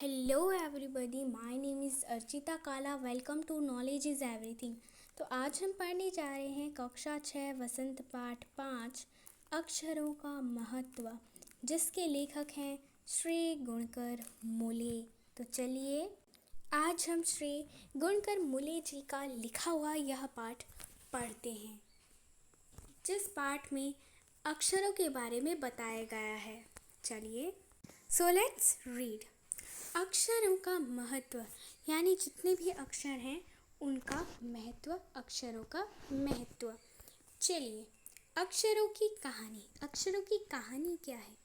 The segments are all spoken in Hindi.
Hello everybody, my name is Archita Kala. Welcome to knowledge is everything. तो आज हम पढ़ने जा रहे हैं कक्षा 6 वसंत पाठ 5 अक्षरों का महत्व, जिसके लेखक हैं श्री गुणकर मूले। तो चलिए आज हम श्री गुणकर मूले जी का लिखा हुआ यह पाठ पढ़ते हैं, जिस पाठ में अक्षरों के बारे में बताया गया है। चलिए, सो लेट्स रीड। अक्षरों का महत्व, यानी जितने भी अक्षर हैं उनका महत्व, अक्षरों का महत्व। चलिए, अक्षरों की कहानी क्या है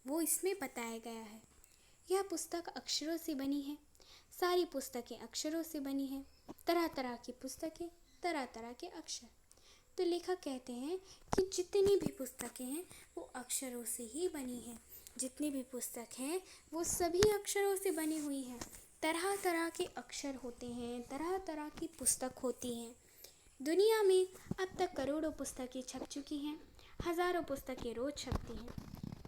वो इसमें बताया गया है। यह पुस्तक अक्षरों से बनी है। सारी पुस्तकें अक्षरों से बनी हैं। तरह तरह की पुस्तकें, तरह तरह के अक्षर। तो लेखक कहते हैं कि जितनी भी पुस्तकें हैं वो अक्षरों से ही बनी हैं। जितनी भी पुस्तक हैं वो सभी अक्षरों से बनी हुई हैं। तरह तरह के अक्षर होते हैं, तरह तरह की पुस्तक होती हैं। दुनिया में अब तक करोड़ों पुस्तकें छप चुकी हैं। हज़ारों पुस्तकें रोज़ छपती हैं।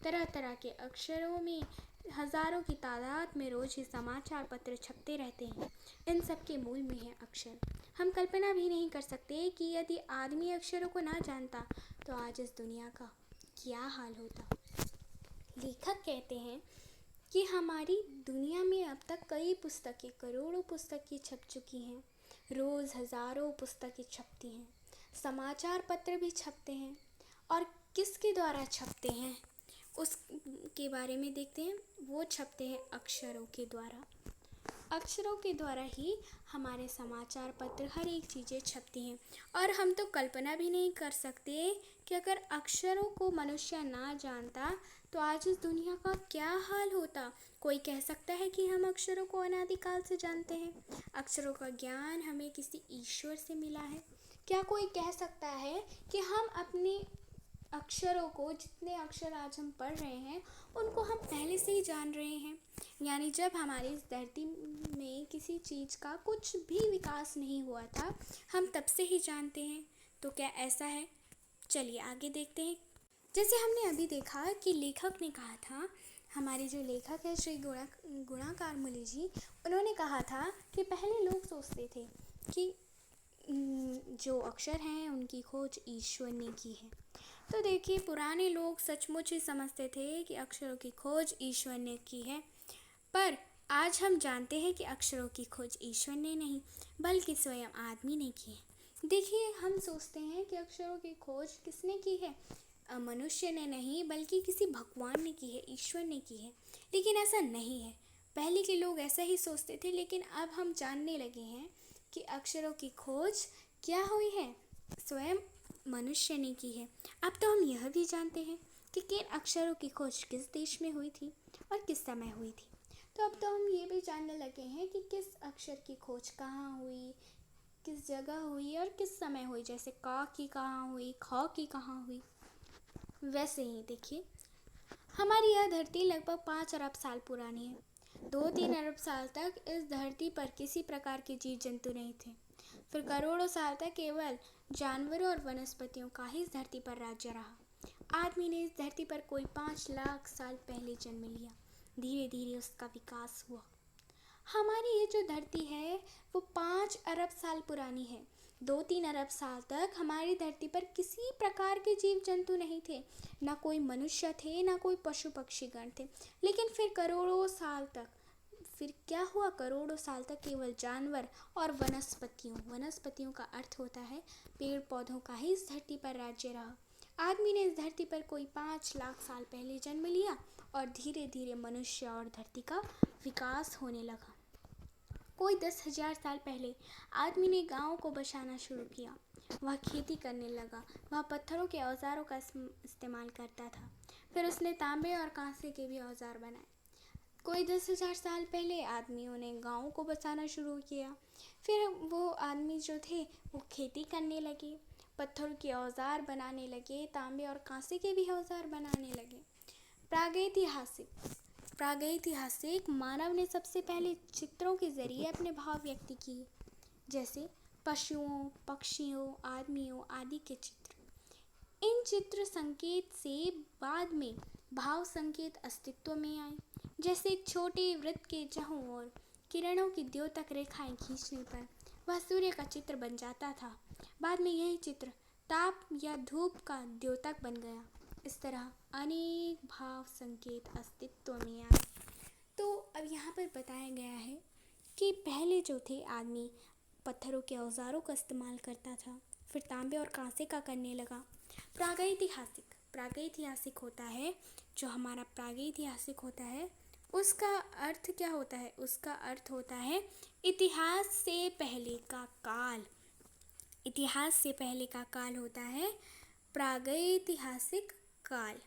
तरह तरह के अक्षरों में हज़ारों की तादाद में रोज़ ही समाचार पत्र छपते रहते हैं। इन सब के मूल में है अक्षर। हम कल्पना भी नहीं कर सकते कि यदि आदमी अक्षरों को ना जानता तो आज इस दुनिया का क्या हाल होता। लेखक कहते हैं कि हमारी दुनिया में अब तक कई पुस्तकें, करोड़ों पुस्तकें छप चुकी हैं। रोज़ हज़ारों पुस्तकें छपती हैं। समाचार पत्र भी छपते हैं। और किसके द्वारा छपते हैं उसके बारे में देखते हैं। वो छपते हैं अक्षरों के द्वारा। अक्षरों के द्वारा ही हमारे समाचार पत्र, हर एक चीज़ें छपती हैं। और हम तो कल्पना भी नहीं कर सकते कि अगर अक्षरों को मनुष्य ना जानता तो आज इस दुनिया का क्या हाल होता। कोई कह सकता है कि हम अक्षरों को अनादिकाल से जानते हैं। अक्षरों का ज्ञान हमें किसी ईश्वर से मिला है। क्या कोई कह सकता है कि हम अपने अक्षरों को, जितने अक्षर आज हम पढ़ रहे हैं उनको हम पहले से ही जान रहे हैं। यानी जब हमारी इस धरती में किसी चीज़ का कुछ भी विकास नहीं हुआ था, हम तब से ही जानते हैं। तो क्या ऐसा है? चलिए आगे देखते हैं। जैसे हमने अभी देखा कि लेखक ने कहा था, हमारे जो लेखक है श्री गुणकर मूले जी, उन्होंने कहा था कि पहले लोग सोचते थे कि जो अक्षर हैं उनकी खोज ईश्वर ने की है। तो देखिए, पुराने लोग सचमुच ही समझते थे कि अक्षरों की खोज ईश्वर ने की है। पर आज हम जानते हैं कि अक्षरों की खोज ईश्वर ने नहीं बल्कि स्वयं आदमी ने की है। देखिए, हम सोचते हैं कि अक्षरों की खोज किसने की है? मनुष्य ने नहीं बल्कि किसी भगवान ने की है, ईश्वर ने की है। लेकिन ऐसा नहीं है। पहले के लोग ऐसा ही सोचते थे, लेकिन अब हम जानने लगे हैं कि अक्षरों की खोज क्या हुई है, स्वयं मनुष्य ने की है। अब तो हम यह भी जानते हैं कि किन अक्षरों की खोज किस देश में हुई थी और किस समय हुई थी। तो अब तो हम ये भी जानने लगे हैं कि किस अक्षर की खोज कहाँ हुई, किस जगह हुई और किस समय हुई। जैसे क की कहाँ हुई, ख की कहाँ हुई। वैसे ही देखिए, हमारी यह धरती लगभग 5 अरब साल पुरानी है। 2-3 अरब साल तक इस धरती पर किसी प्रकार के जीव जंतु नहीं थे। फिर करोड़ों साल तक केवल जानवरों और वनस्पतियों का ही इस धरती पर राज्य रहा। आदमी ने इस धरती पर कोई 5 लाख साल पहले जन्म लिया। धीरे धीरे उसका विकास हुआ। हमारी ये जो धरती है वो 5 अरब साल पुरानी है। 2-3 अरब साल तक हमारी धरती पर किसी प्रकार के जीव जंतु नहीं थे। ना कोई मनुष्य थे, ना कोई पशु पक्षी गण थे। लेकिन फिर करोड़ों साल तक, फिर क्या हुआ? करोड़ों साल तक केवल जानवर और वनस्पतियों का अर्थ होता है पेड़ पौधों का ही इस धरती पर राज्य रहा। आदमी ने इस धरती पर कोई 5 लाख साल पहले जन्म लिया और धीरे धीरे मनुष्य और धरती का विकास होने लगा। कोई 10,000 साल पहले आदमी ने गाँव को बसाना शुरू किया। वह खेती करने लगा। वह पत्थरों के औजारों का इस्तेमाल करता था। फिर उसने तांबे और कांसे के भी औजार बनाए। कोई 10,000 साल पहले आदमियों ने गाँव को बसाना शुरू किया। फिर वो आदमी जो थे वो खेती करने लगे, पत्थर के औजार बनाने लगे, तांबे और कांसे के भी औजार बनाने लगे। प्रागैतिहासिक मानव ने सबसे पहले चित्रों के जरिए अपने भाव व्यक्त किए, जैसे पशुओं, पक्षियों, आदमियों आदि के चित्र। इन चित्र संकेत से बाद में भाव संकेत अस्तित्व में आए। जैसे एक छोटे वृत्त के चारों ओर किरणों की द्योतक रेखाएं खींचने पर वह सूर्य का चित्र बन जाता था। बाद में यही चित्र ताप या धूप का द्योतक बन गया। इस तरह अनेक भाव संकेत अस्तित्व में आए। तो अब यहाँ पर बताया गया है कि पहले जो थे आदमी पत्थरों के औजारों का इस्तेमाल करता था, फिर तांबे और कांसे का करने लगा। प्रागैतिहासिक होता है, जो हमारा प्रागैतिहासिक होता है उसका अर्थ क्या होता है? उसका अर्थ होता है इतिहास से पहले का काल। इतिहास से पहले का काल होता है प्रागैतिहासिक काल।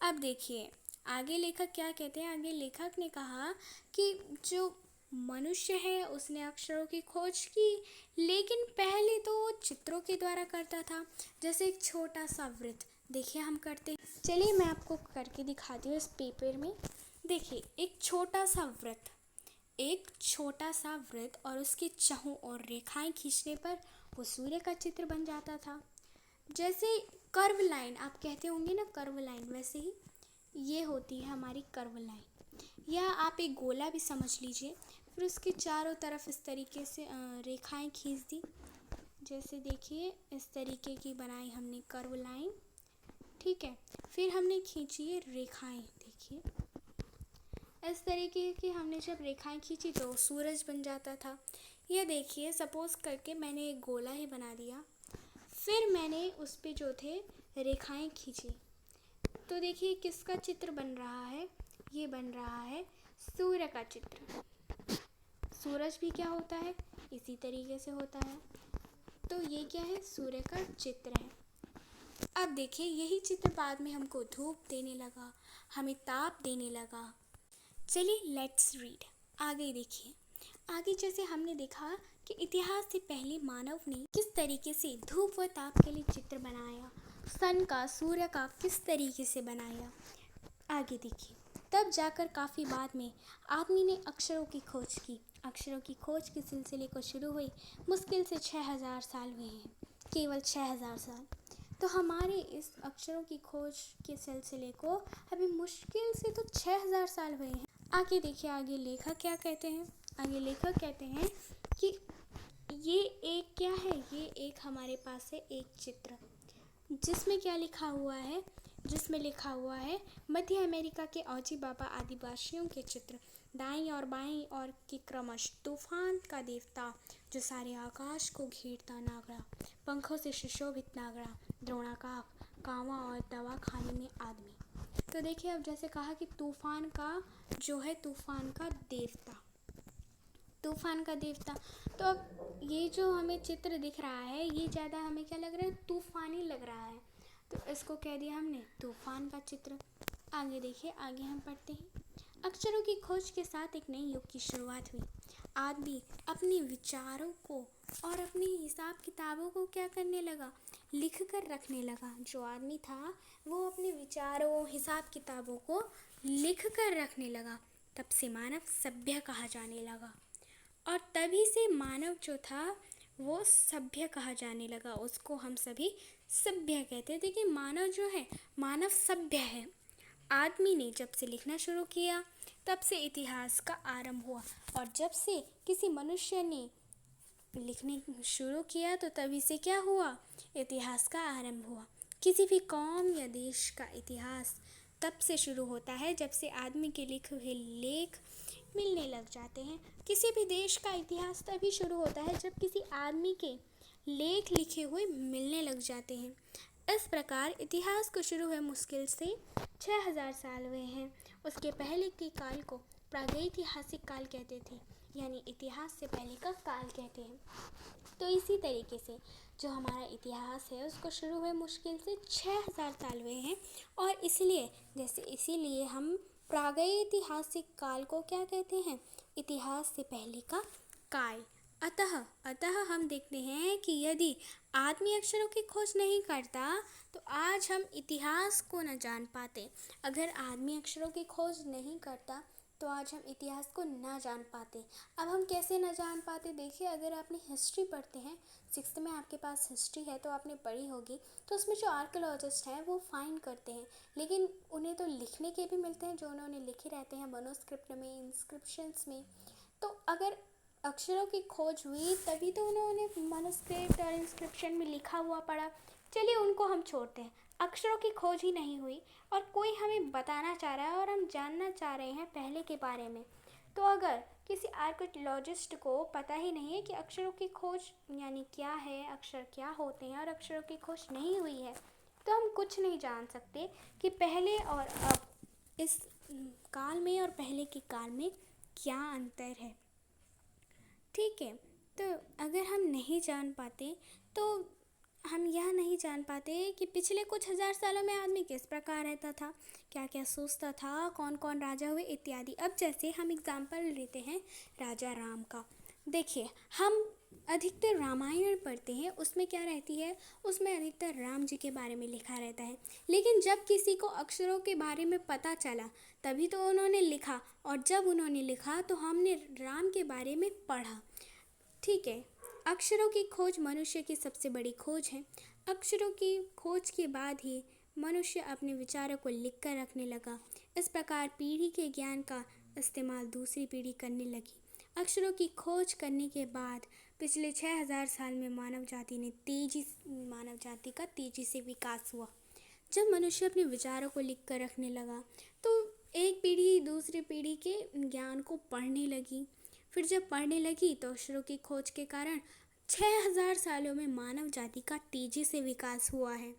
अब देखिए आगे लेखक क्या कहते हैं। आगे लेखक ने कहा कि जो मनुष्य है उसने अक्षरों की खोज की, लेकिन पहले तो वो चित्रों के द्वारा करता था। जैसे एक छोटा सा वृत्त, देखिए हम करते हैं, चलिए मैं आपको करके दिखाती हूँ इस पेपर में। देखिए एक छोटा सा वृत्त और उसके चारों ओर रेखाएं खींचने पर वो सूर्य का चित्र बन जाता था। जैसे कर्व लाइन आप कहते होंगे ना, कर्व लाइन, वैसे ही ये होती है हमारी कर्व लाइन। या आप एक गोला भी समझ लीजिए, फिर उसके चारों तरफ इस तरीके से रेखाएं खींच दी। जैसे देखिए इस तरीके की बनाई हमने कर्व लाइन, ठीक है। फिर हमने खींची ये रेखाएं, देखिए इस तरीके की हमने जब रेखाएं खींची तो सूरज बन जाता था। यह देखिए सपोज करके मैंने एक गोला ही बना दिया, फिर मैंने उस पे जो थे रेखाएं खींची, तो देखिए किसका चित्र बन रहा है? ये बन रहा है सूर्य का चित्र। सूरज भी क्या होता है? इसी तरीके से होता है। तो ये क्या है? सूर्य का चित्र है। अब देखिए यही चित्र बाद में हमको धूप देने लगा, हमें ताप देने लगा। चलिए लेट्स रीड। आगे देखिए, आगे जैसे हमने देखा कि इतिहास से पहले मानव ने किस तरीके से धूप व ताप के लिए चित्र बनाया, सन का, सूर्य का किस तरीके से बनाया। आगे देखिए, तब जाकर काफ़ी बाद में आदमी ने अक्षरों की खोज की। अक्षरों की खोज के सिलसिले को शुरू हुई मुश्किल से 6000 साल हुए हैं, केवल 6000 साल। तो हमारे इस अक्षरों की खोज के सिलसिले को अभी मुश्किल से तो 6000 साल हुए हैं। आगे देखिए, आगे लेखक क्या कहते हैं। आगे लेखक कहते हैं कि ये एक क्या है? ये एक हमारे पास है एक चित्र, जिसमें क्या लिखा हुआ है? जिसमें लिखा हुआ है मध्य अमेरिका के औजी बाबा आदिवासियों के चित्र। दाईं और बाईं और के क्रमश तूफान का देवता, जो सारे आकाश को घेरता नागरा, पंखों से सुशोभित नागरा, द्रोणाकार, कांवा और दवाखाने में आदमी। तो देखिए अब जैसे कहा कि तूफान का जो है, तूफान का देवता, तूफान का देवता। तो अब ये जो हमें चित्र दिख रहा है, ये ज़्यादा हमें क्या लग रहा है? तूफानी लग रहा है, तो इसको कह दिया हमने तूफान का चित्र। आगे देखिए, आगे हम पढ़ते हैं। अक्षरों की खोज के साथ एक नई युग की शुरुआत हुई। आदमी अपने विचारों को और अपने हिसाब किताबों को क्या करने लगा? लिख कर रखने लगा। जो आदमी था वो अपने विचारों, हिसाब किताबों को लिख कर रखने लगा। तब से मानव सभ्य कहा जाने लगा, और तभी से मानव जो था वो सभ्य कहा जाने लगा। उसको हम सभी सभ्य कहते थे कि मानव जो है, मानव सभ्य है। आदमी ने जब से लिखना शुरू किया तब से इतिहास का आरंभ हुआ, और जब से किसी मनुष्य ने लिखने शुरू किया तो तभी से क्या हुआ? इतिहास का आरंभ हुआ। किसी भी कौम या देश का इतिहास तब से शुरू होता है जब से आदमी के लिखे हुए लेख मिलने लग जाते हैं। किसी भी देश का इतिहास तभी शुरू होता है जब किसी आदमी के लेख लिखे हुए मिलने लग जाते हैं। इस प्रकार इतिहास को शुरू हुए मुश्किल से 6000 साल हुए हैं। उसके पहले के काल को प्रागैतिहासिक काल कहते थे, यानी इतिहास से पहले का काल कहते हैं। तो इसी तरीके से जो हमारा इतिहास है उसको शुरू हुए मुश्किल से 6000 साल हुए हैं, और इसीलिए हम प्रागैतिहासिक काल को क्या कहते हैं? इतिहास से पहले का काल। अतः हम देखते हैं कि यदि आदमी अक्षरों की खोज नहीं करता तो आज हम इतिहास को न जान पाते। अगर आदमी अक्षरों की खोज नहीं करता तो आज हम इतिहास को ना जान पाते। अब हम कैसे ना जान पाते, देखिए अगर आपने हिस्ट्री पढ़ते हैं, सिक्स्थ में आपके पास हिस्ट्री है तो आपने पढ़ी होगी, तो उसमें जो आर्कियोलॉजिस्ट हैं वो फाइंड करते हैं, लेकिन उन्हें तो लिखने के भी मिलते हैं जो उन्होंने लिखे रहते हैं मनुस्क्रिप्ट में, इंस्क्रिप्शंस में। तो अगर अक्षरों की खोज हुई तभी तो उन्होंने मनुस्क्रिप्ट और इंस्क्रिप्शन में लिखा हुआ पढ़ा। चलिए उनको हम छोड़ते हैं, अक्षरों की खोज ही नहीं हुई और कोई हमें बताना चाह रहा है और हम जानना चाह रहे हैं पहले के बारे में। तो अगर किसी आर्कियोलॉजिस्ट को पता ही नहीं है कि अक्षरों की खोज यानी क्या है, अक्षर क्या होते हैं, और अक्षरों की खोज नहीं हुई है, तो हम कुछ नहीं जान सकते कि पहले और अब इस काल में और पहले के काल में क्या अंतर है। ठीक है, तो अगर हम नहीं जान पाते तो हम यह नहीं जान पाते कि पिछले कुछ हजार सालों में आदमी किस प्रकार रहता था, क्या क्या सोचता था, कौन कौन राजा हुए इत्यादि। अब जैसे हम एग्जाम्पल लेते हैं राजा राम का। देखिए, हम अधिकतर रामायण पढ़ते हैं, उसमें क्या रहती है, उसमें अधिकतर राम जी के बारे में लिखा रहता है। लेकिन जब किसी को अक्षरों के बारे में पता चला तभी तो उन्होंने लिखा, और जब उन्होंने लिखा तो हमने राम के बारे में पढ़ा। ठीक है, अक्षरों की खोज मनुष्य की सबसे बड़ी खोज है। अक्षरों की खोज के बाद ही मनुष्य अपने विचारों को लिख कर रखने लगा। इस प्रकार पीढ़ी के ज्ञान का इस्तेमाल दूसरी पीढ़ी करने लगी। अक्षरों की खोज करने के बाद पिछले 6000 साल में मानव जाति का तेजी से विकास हुआ। जब मनुष्य अपने विचारों को लिख कर रखने लगा तो एक पीढ़ी दूसरी पीढ़ी के ज्ञान को पढ़ने लगी। फिर जब पढ़ने लगी तो अक्षरों की खोज के कारण 6000 सालों में मानव जाति का तेजी से विकास हुआ है।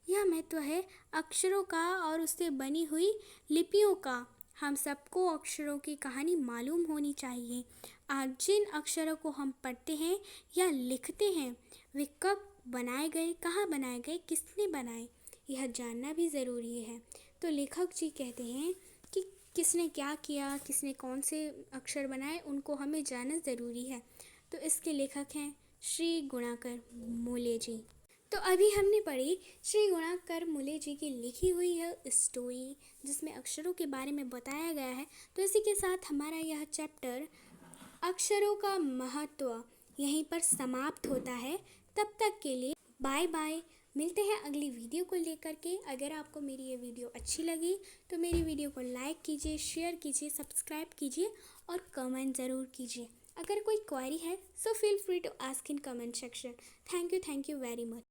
यह महत्व है अक्षरों का और उससे बनी हुई लिपियों का। हम सबको अक्षरों की कहानी मालूम होनी चाहिए। आज जिन अक्षरों को हम पढ़ते हैं या लिखते हैं वे कब बनाए गए, कहाँ बनाए गए, किसने बनाए, यह जानना भी ज़रूरी है। तो लेखक जी कहते हैं कि किसने क्या किया, किसने कौन से अक्षर बनाए, उनको हमें जानना ज़रूरी है। तो इसके लेखक हैं श्री गुणाकर मूले जी। तो अभी हमने पढ़ी श्री गुणाकर मूले जी की लिखी हुई है स्टोरी जिसमें अक्षरों के बारे में बताया गया है। तो इसी के साथ हमारा यह चैप्टर अक्षरों का महत्व यहीं पर समाप्त होता है। तब तक के लिए बाय बाय। मिलते हैं अगली वीडियो को लेकर के। अगर आपको मेरी ये वीडियो अच्छी लगी तो मेरी वीडियो को लाइक कीजिए, शेयर कीजिए, सब्सक्राइब कीजिए और कमेंट ज़रूर कीजिए। अगर कोई क्वेरी है so feel free to ask in comment section. Thank you very much.